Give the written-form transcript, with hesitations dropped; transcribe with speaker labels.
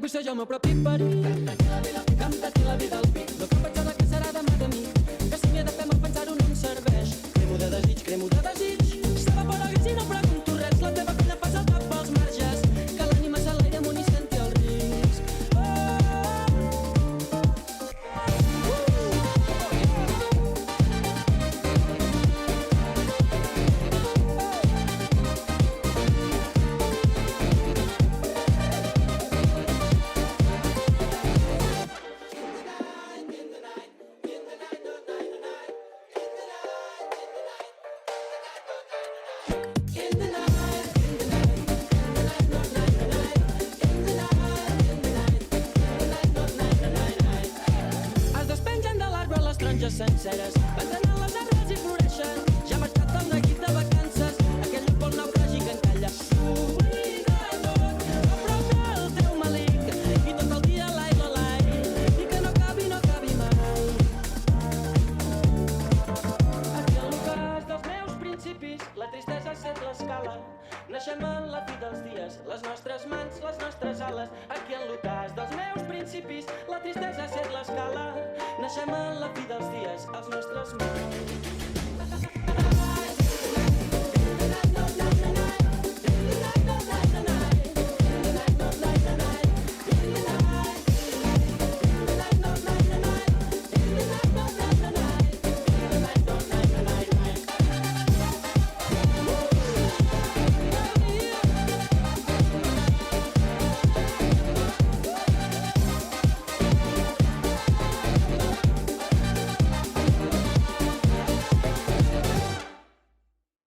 Speaker 1: bussejar el meu propi perill. Canta-t'hi la vida al pit, no cal pensar que serà demà de mi, que si m'hi he de fer mal pensar-ho no em serveix. Cremo de desig, s'evapora gris i no pregunto res, la teva colla passa el cap pels marges, que l'ànima s'enlaire amunt i senti el risc. Senceres, venen les arrels i floreixen. Ja m'ha estat el neguit de vacances, aquell lloc pel naufragi que encalla. S'oblida tot, a prop del teu malic, i tot el dia lai, i que no acabi mai. Aquí en l'ocàs dels meus principis, la tristesa ha set l'escala. Naixem en la fi dels dies, les nostres mans, les nostres ales. Aquí en l'ocàs dels meus principis, la tristesa ha set l'escala. Naixem en la fi dels dies, els nostres mans.